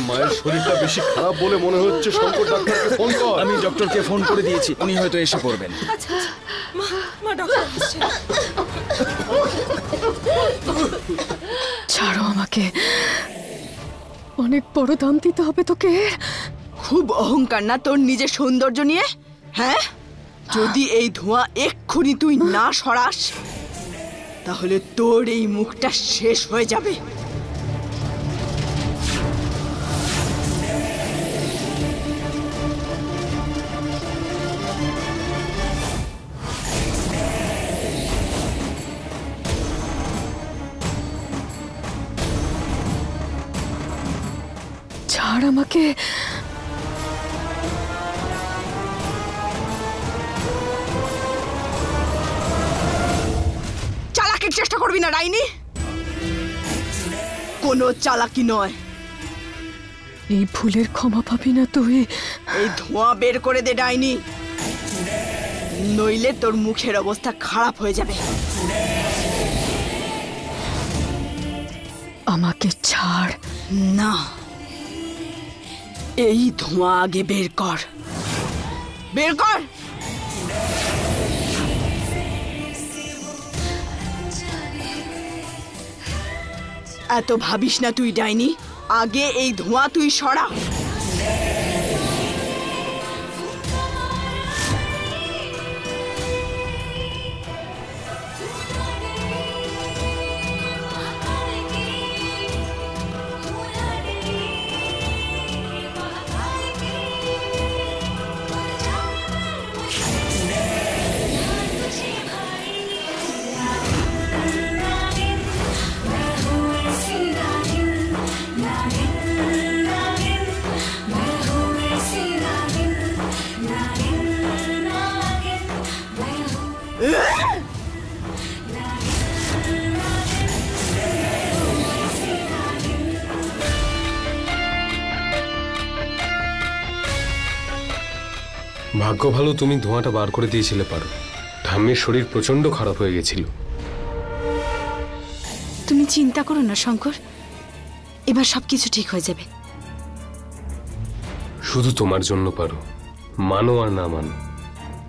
মায়ের শরীরটা বেশি খারাপ বলে মনে হচ্ছে, শঙ্কর ডাক্তারকে ফোন কর। আমি ডক্টরকে ফোন করে দিয়েছি, উনি হয়তো এসে পড়বেন। ছাড়ো আমাকে, অনেক বড় দাম দিতে হবে তোকে। খুব অহংকার না তোর নিজের সৌন্দর্য নিয়ে? হ্যাঁ, যদি এই ধোঁয়া এক্ষুনি তুই না সরাস তাহলে তোর এই মুখটা শেষ হয়ে যাবে। ছাড় আমাকে। চালাকির চেষ্টা করবি না ডাইনি, কোনো চালাকি নয়। এই ভুলের ক্ষমা পাবি না তুই। এই ধোঁয়া বের করে দে ডাইনি, নইলে তোর মুখের অবস্থা খারাপ হয়ে যাবে। আমাকে ছাড়। না, এই ধোঁয়া আগে বের কর, বের কর। এত ভাবিস না তুই ডাইনি, আগে এই ধোঁয়া তুই সরা। ভাগ্য ভালো তুমি ধোঁয়াটা বার করে দিয়েছিলে পারো, ঠাম্মির শরীর প্রচন্ড খারাপ হয়ে গেছিল। তুমি চিন্তা করো না শঙ্কর, এবার সবকিছু ঠিক হয়ে যাবে। শুধু তোমার জন্য পারো, মানো আর না মানো,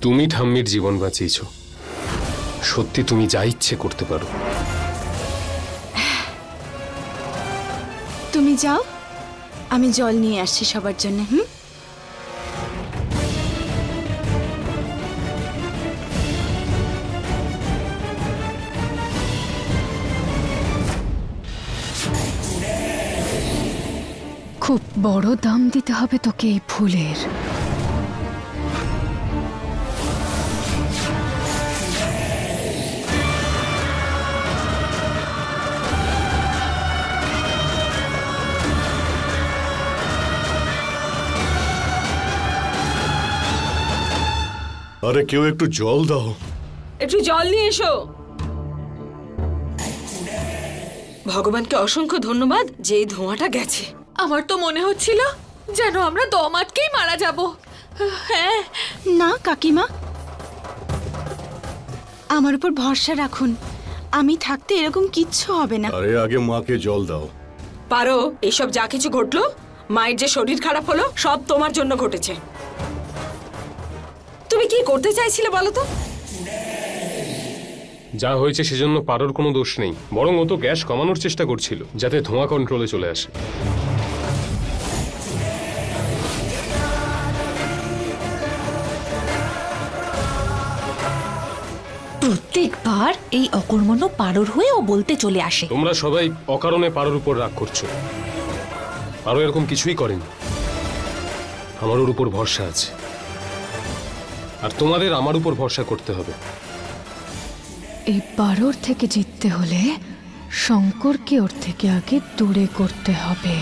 তুমি ঠাম্মির জীবন বাঁচিয়েছ। সত্যি তুমি যা ইচ্ছে করতে পারো। তুমি যাও, আমি জল নিয়ে আসছি সবার জন্য। খুব বড় দাম দিতে হবে তোকে এই ফুলের। আরে কেউ একটু জল দাও। একটু জল নিয়ে এসো। ভগবানকে অসংখ্য ধন্যবাদ যে এই ধোঁয়াটা গেছে। আমার তো মনে হচ্ছিল যেন আমরা দম আটকেই মারা যাব। হ্যাঁ না কাকিমা, আমার উপর ভরসা রাখুন, আমি থাকতে এরকম কিচ্ছু হবে না। আরে আগে মাকে জল দাও। পারো, এইসব যা কিছু ঘটলো, মায়ের যে শরীর খারাপ হলো, সব তোমার জন্য ঘটেছে। তুমি কি করতে চাইছিলে বলো তো? যা হয়েছে সেজন্য পারোর কোনো দোষ নেই, বরং ও তো গ্যাস কমানোর চেষ্টা করছিল যাতে ধোঁয়া কন্ট্রোলে চলে আসে। প্রত্যেকবার এই অকর্মণ্য পারোর হয়ে ও বলতে চলে আসে। তোমরা সবাই অকারণে পারোর উপর রাগ করছো। পারো এরকম কিছুই করেনি, আমার ওর উপর ভরসা আছে, আর তোমাদের আমার উপর ভরসা করতে হবে। এই পারোর থেকে জিততে হলে শঙ্করকে ওর থেকে আগে দূরে করতে হবে।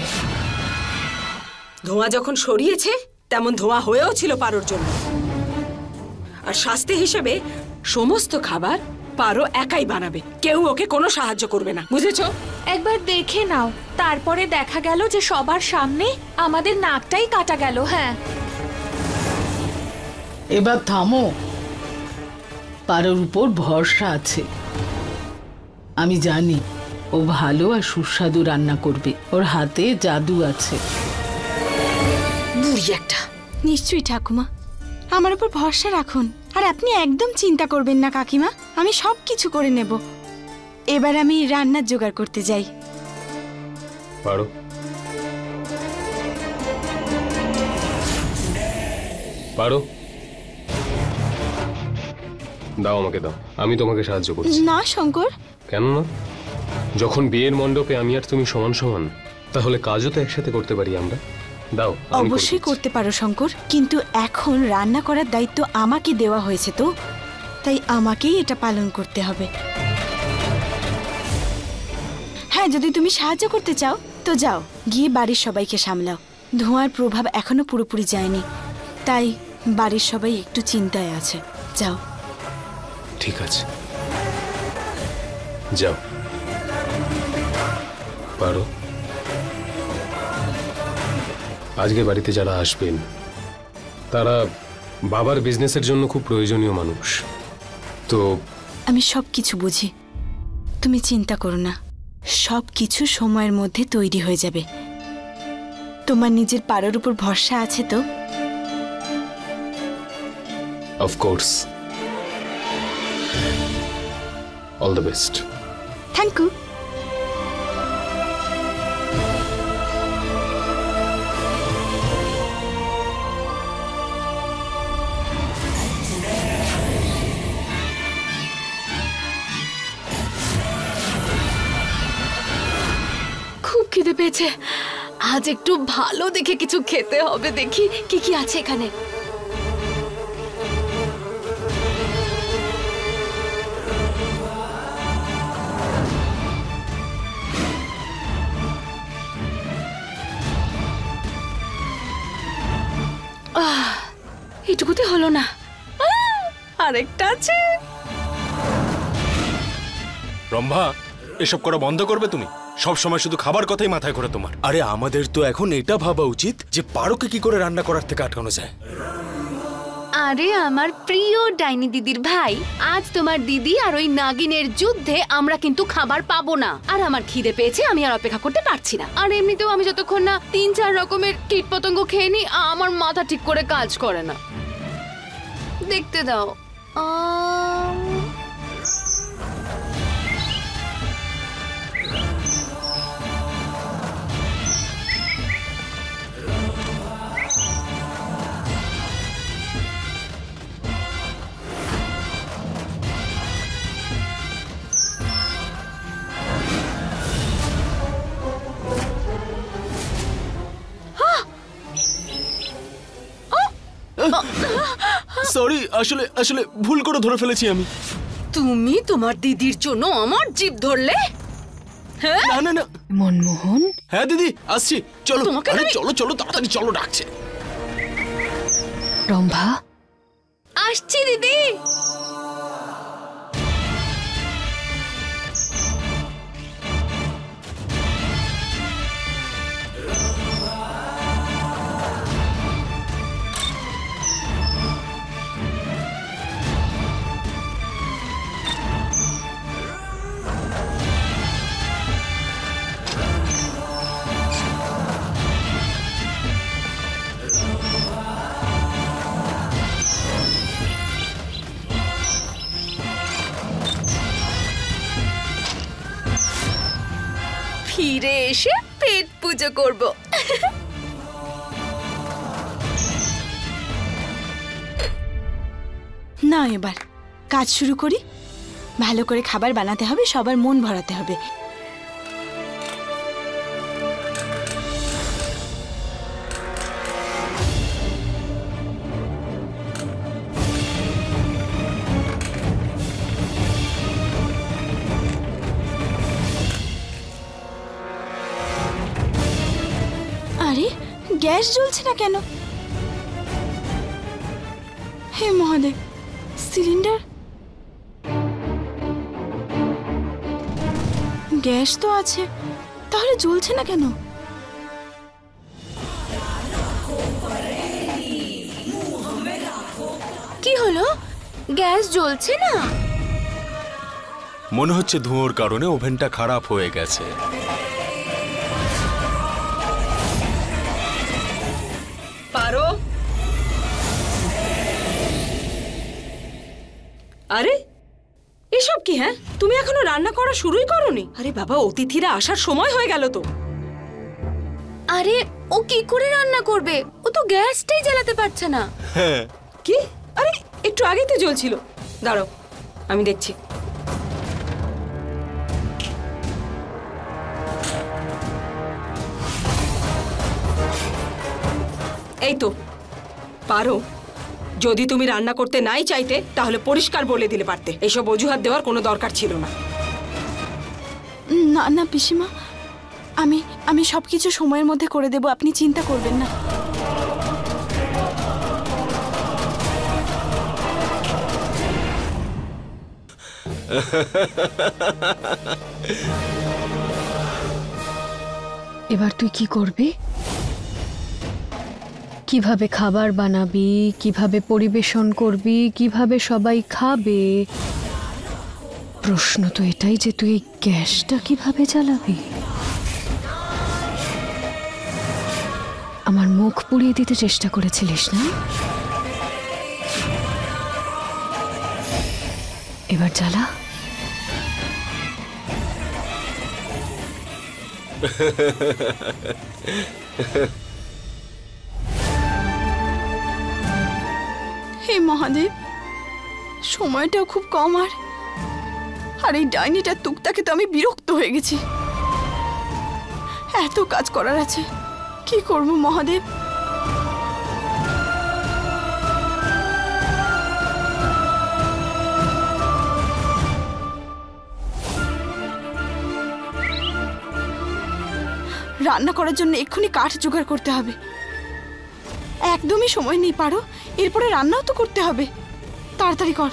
ধোঁয়া যখন সরিয়েছে তেমন ধোঁয়া হয়েও ছিল পারোর জন্য। আর শাস্তি হিসেবে সমস্ত খাবার পারো একাই বানাবে, কেউ ওকে কোনো সাহায্য করবে না, বুঝেছো? একবার দেখে নাও, তারপরে দেখা গেল যে সবার সামনে আমাদের নাকটাই কাটা গেল। হ্যাঁ, এবার থামো। পারোর উপর ভরসা আছে। আমি জানি ও ভালো আর সুস্বাদু রান্না করবে। ওর হাতে জাদু আছে। বুড়ি একটা। নিশ্চয়ই ঠাকুমা, আমার উপর ভরসা রাখুন। আর আপনি একদম চিন্তা করবেন না কাকিমা, আমি সব কিছু করে নেব। এবার আমি রান্নার জোগাড় করতে যাই। পারো। পারো, দাও আমাকে দাও, আমি তোমাকে সাহায্য করছি। না শঙ্কর। কেন না? যখন বিয়ের মণ্ডপে আমি আর তুমি সমান সমান, তাহলে কাজও তো একসাথে করতে পারি আমরা। দাও, আমি করে অবশ্যই দিচ্ছি। করতে পারো শঙ্কর, কিন্তু এখন রান্না করার দায়িত্ব আমাকে দেওয়া হয়েছে, তো তাই আমাকেই এটা পালন করতে হবে। হ্যাঁ, যদি তুমি সাহায্য করতে চাও তো যাও, গিয়ে বাড়ির সবাইকে সামলাও। ধোঁয়ার প্রভাব এখনো পুরোপুরি যায়নি, তাই বাড়ির সবাই একটু চিন্তায় আছে। যাও। ঠিক আছে, যাও। পারো, আজকে বাড়িতে যারা আসবেন তারা বাবার বিজনেসের জন্য খুব প্রয়োজনীয় মানুষ, তো আমি সব কিছু বুঝি, তুমি চিন্তা করো না, সব কিছু সময়ের মধ্যে তৈরি হয়ে যাবে। তোমার নিজের পারোর উপর ভরসা আছে তো? Of course. All the best. Thank you. খুব খিদে পেয়েছে। আজ একটু ভালো দেখে কিছু খেতে হবে। দেখি কি কি আছে এখানে। এটুকুতে হলো না, আরেকটা আছে। রম্ভা, এসব করা বন্ধ করবে তুমি? সব সময় শুধু খাবার কথাই মাথায় ঘোরে তোমার। আরে আমাদের তো এখন এটা ভাবা উচিত যে পারোকে কি করে রান্না করার থেকে আটকানো যায়। আরে আমার প্রিয় ডাইনি দিদির ভাই, আজ তোমার দিদি আর ওই নাগিনের যুদ্ধে আমরা কিন্তু খাবার পাবো না। আর আমার খিদে পেয়েছে, আমি আর অপেক্ষা করতে পারছি না। আর এমনিতেও আমি যতক্ষণ না 3-4 রকমের কীটপতঙ্গ খেয়ে নিই, আমার মাথা ঠিক করে কাজ করে না। দেখতে দাও। সরি, আসলে আসলে ভুল করে ধরে ফেলেছি আমি। তুমি তোমার দিদির জন্য আমার জিভ ধরলে? না না না। মনমোহন, হ্যাঁ দিদি, আসছি। চলো। তোমাকে আরে আমি- চলো চলো, তাড়াতাড়ি চলো, ডাকছে। রম্ভা, আসছি দিদি। ফিরে এসে পেট পুজো করব। না, এবার কাজ শুরু করি। ভালো করে খাবার বানাতে হবে, সবার মন ভরাতে হবে। গ্যাস জ্বলছে না কেন? হে মহাদেব, সিলিন্ডার, গ্যাস তো আছে, তাহলে জ্বলছে না কেন? কি হলো? গ্যাস জ্বলছে না? মনে হচ্ছে ধোঁয়ার কারণে ওভেনটা খারাপ হয়ে গেছে। পারো? আরে এসব কি? হ্যাঁ, তুমি এখনো রান্না করা শুরুই করোনি? আরে বাবা, অতিথিরা আসার সময় হয়ে গেল তো। আরে ও কি করে রান্না করবে? ও তো গ্যাসটাই জ্বালাতে পারছে না। হ্যাঁ। কি? আরে একটু আগেই তো জ্বলছিল। দাঁড়াও, আমি দেখছি। এই তো। পারো, যদি তুমি রান্না করতে নাই চাইতে তাহলে পরিষ্কার বলে দিলে পারতে। এইসব অজুহাত দেওয়ার কোনো দরকার ছিল না। না না পিসিমা, আমি সবকিছু সময়ের মধ্যে করে দেব, আপনি চিন্তা করবেন না। এবার তুই কি করবি? কিভাবে খাবার বানাবি, কিভাবে পরিবেশন করবি, কিভাবে সবাই খাবে? প্রশ্ন তো এটাই যে তুই এই গ্যাসটা কিভাবে জ্বালাবি? আমার মুখ পুড়িয়ে দিতে চেষ্টা করেছিলিস না? এবার জ্বালা। হে মহাদেব, সময়টাও খুব কম, আর এই ডাইনিটার তুকতাকে তো আমি বিরক্ত হয়ে গেছি। এত কাজ করার আছে, কি করব মহাদেব? রান্না করার জন্য এক্ষুনি কাঠ জোগাড় করতে হবে। একদমই সময় নেই পারো, এরপরে রান্নাও তো করতে হবে। তাড়াতাড়ি কর।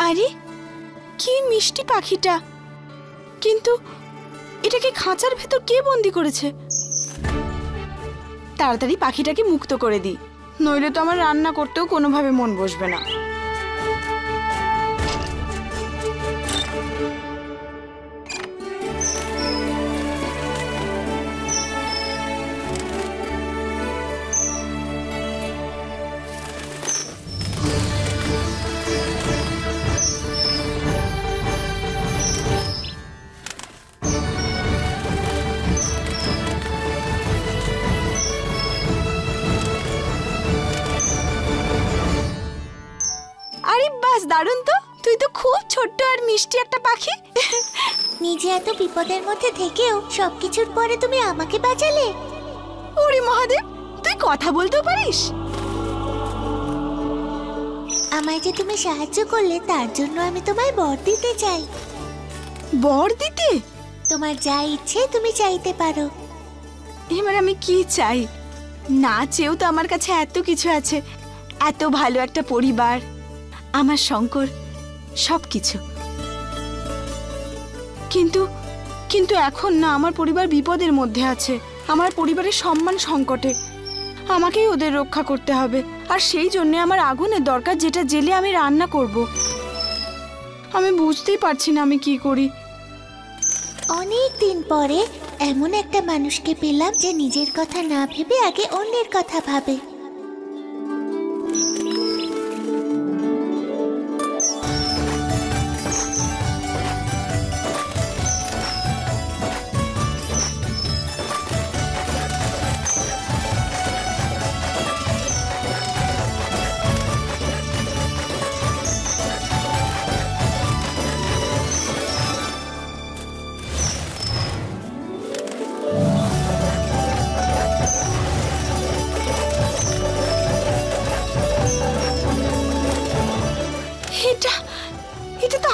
আরে কি মিষ্টি পাখিটা, কিন্তু এটাকে খাঁচার ভেতর কে বন্দি করেছে? তাড়াতাড়ি পাখিটাকে মুক্ত করে দিই, নইলে তো আমার রান্না করতেও কোনোভাবে মন বসবে না। দারুণ তো, তুই তো খুব ছোট্ট আর মিষ্টি একটা পাখি। নিজে এত বিপদের মধ্যে থেকেও সবকিছুর পরে তুমি আমাকে বাঁচালে। ওরে মহাদেব, তুই কথা বলতেও পারিস? আমায় যে তুমি সাহায্য করলে তার জন্য আমি তোমায় বর দিতে চাই। বর দিতে? তোমার যা ইচ্ছে তুমি চাইতে পারো। এবার আমি কি চাই? না চেয়েও তো আমার কাছে এত কিছু আছে, এত ভালো একটা পরিবার, আমার শঙ্কর, সবকিছু। কিন্তু কিন্তু এখন না, আমার পরিবার বিপদের মধ্যে আছে, আমার পরিবারের সম্মান সংকটে। আমাকেই ওদের রক্ষা করতে হবে, আর সেই জন্য আমার আগুনের দরকার, যেটা জেলে আমি রান্না করব। আমি বুঝতেই পারছি না আমি কি করি। অনেক দিন পরে এমন একটা মানুষকে পেলাম যে নিজের কথা না ভেবে আগে অন্যের কথা ভাবে।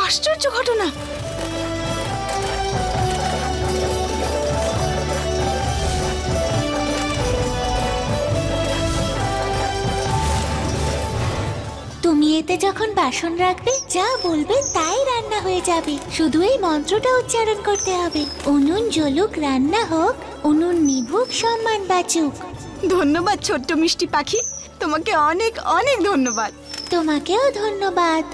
আশ্চর্য ঘটনা। তুমি এতে যখন বাসন রাখবে যা বলবে তাই রান্না হয়ে যাবে। শুধু এই মন্ত্রটা উচ্চারণ করতে হবে, উনুন জ্বলুক রান্না হোক, উনুন নিভুক সম্মান বাঁচুক। ধন্যবাদ ছোট্ট মিষ্টি পাখি, তোমাকে অনেক অনেক ধন্যবাদ। তোমাকেও ধন্যবাদ।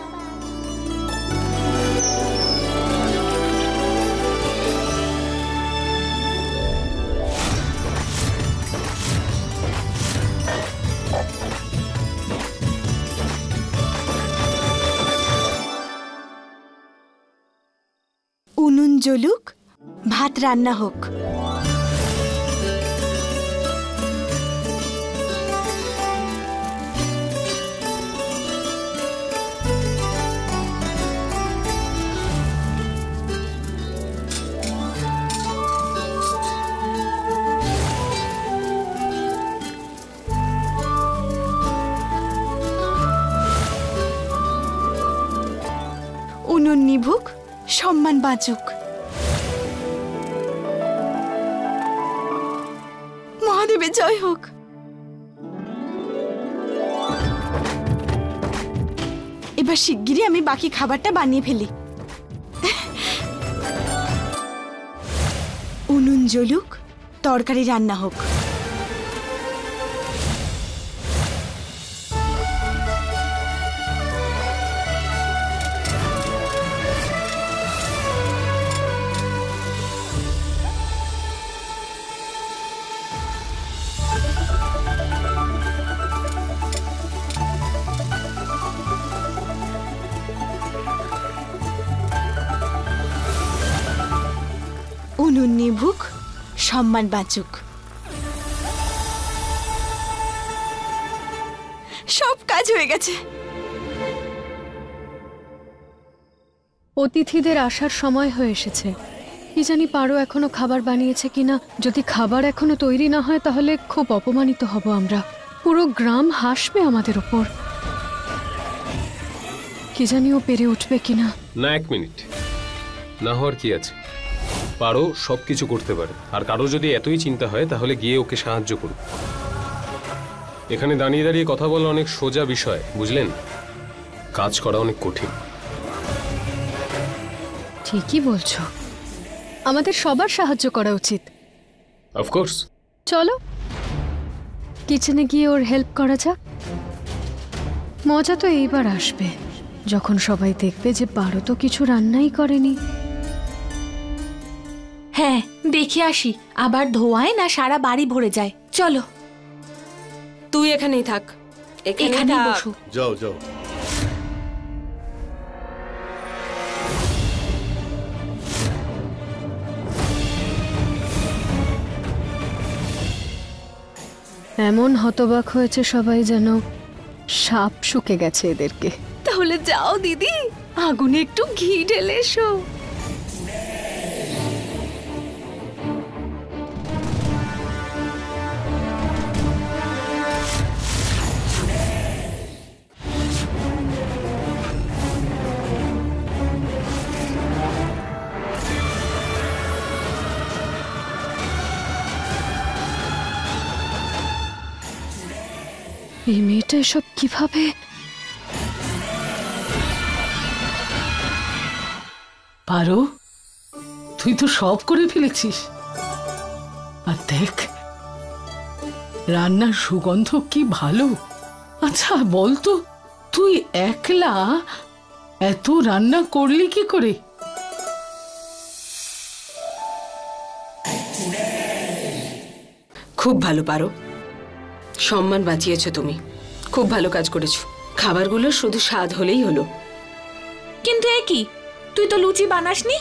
উনুন জ্বলুক, ভাত রান্না হোক। উনুন নিভুক, সম্মান বাঁচুক। মহাদেবের জয় হোক। এবার শিগগিরই আমি বাকি খাবারটা বানিয়ে ফেলি। উনুন জ্বলুক, তরকারি রান্না হোক। উনুন নিভুক, সম্মান বাঁচুক। সব কাজ হয়ে গেছে। অতিথিদের আসার সময় হয়ে এসেছে। কি জানি পারো এখনো খাবার বানিয়েছে কিনা। যদি খাবার এখনো তৈরি না হয় তাহলে খুব অপমানিত হব আমরা। পুরো গ্রাম হাসবে আমাদের ওপর। কি জানি ও পেরে উঠবে কিনা। না, 1 মিনিট। না হওয়ার কি আছে? পারো সবকিছু করতে পারে। আর কারো যদি এতই চিন্তা হয় তাহলে গিয়ে ওকে সাহায্য করুন। এখানে দাঁড়িয়ে দাঁড়িয়ে কথা বলা অনেক সোজা বিষয়, বুঝলেন? কাজ করা অনেক কঠিন। ঠিকই বলছো, আমাদের সবার সাহায্য করা উচিত। অফকোর্স। চলো কিচেনে গিয়ে ওর হেল্প করা যাক। মজা তো এইবার আসবে যখন সবাই দেখবে যে পারো তো কিছু রান্নাই করেনি। হ্যাঁ, দেখে আসি আবার ধোয়ায় না সারা বাড়ি ভরে যায়। চলো। তুই এখানেই থাক, এখানে বসো। যাও যাও। এমন হতবাক হয়েছে সবাই যেন সাপ শুকে গেছে এদেরকে। তাহলে যাও দিদি, আগুনে একটু ঘি ঢেলে এসো। এই মেয়েটা এসব কিভাবে? পারো, তুই তো সব করে ফেলেছিস। আর দেখ, রান্নার সুগন্ধ কি ভালো। আচ্ছা বলতো, তুই একলা এত রান্না করলি কি করে? খুব ভালো পারো, সম্মান বাঁচিয়েছো তুমি। খুব ভালো কাজ করেছো। খাবারগুলো শুধু স্বাদ হলেই হলো। কিন্তু এ কি, তুই তো লুচি বানাসনি?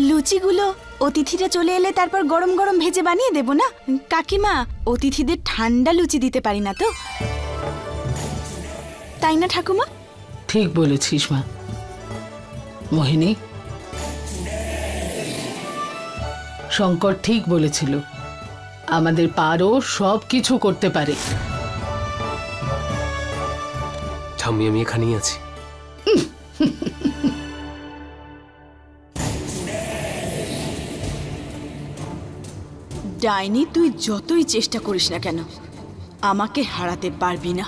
লুচিগুলো অতিথিরা চলে এলে তারপর গরম গরম ভেজে বানিয়ে দেব না কাকিমা। অতিথিদের ঠান্ডা লুচি দিতে পারি না তো, তাই না ঠাকুমা? ঠিক বলেছিস মা। মোহিনী, শঙ্কর ঠিক বলেছিল, আমাদের পারো সব কিছু করতে পারে। ঠাম্মি, আমি এখানেই আছি। ডাইনি, তুই যতই চেষ্টা করিস না কেন আমাকে হারাতে পারবি না।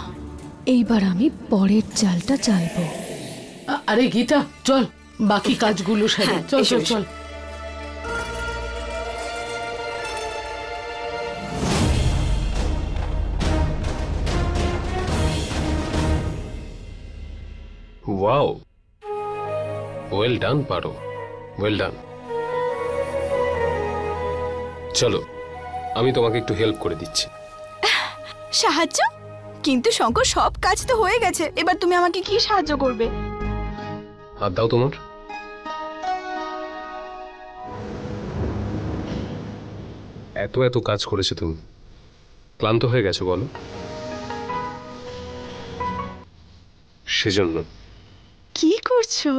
এইবার আমি পরের চালটা চালবো। আরে গীতা চল, বাকি কাজগুলো সারি। হ্যাঁ, চল এসো, চল এসো। চল। ওয়াও, ওয়েল ডান পারো, ওয়েল ডান। চলো, আমি তোমাকে একটু হেল্প করে দিচ্ছি। সাহায্য? কিন্তু শঙ্কর, সব কাজ তো হয়ে গেছে, এবার তুমি আমাকে কি সাহায্য করবে? হাত দাও তোমার। এত এত কাজ করেছো তুমি, ক্লান্ত হয়ে গেছো বলো? সেজন্য। কি করছো?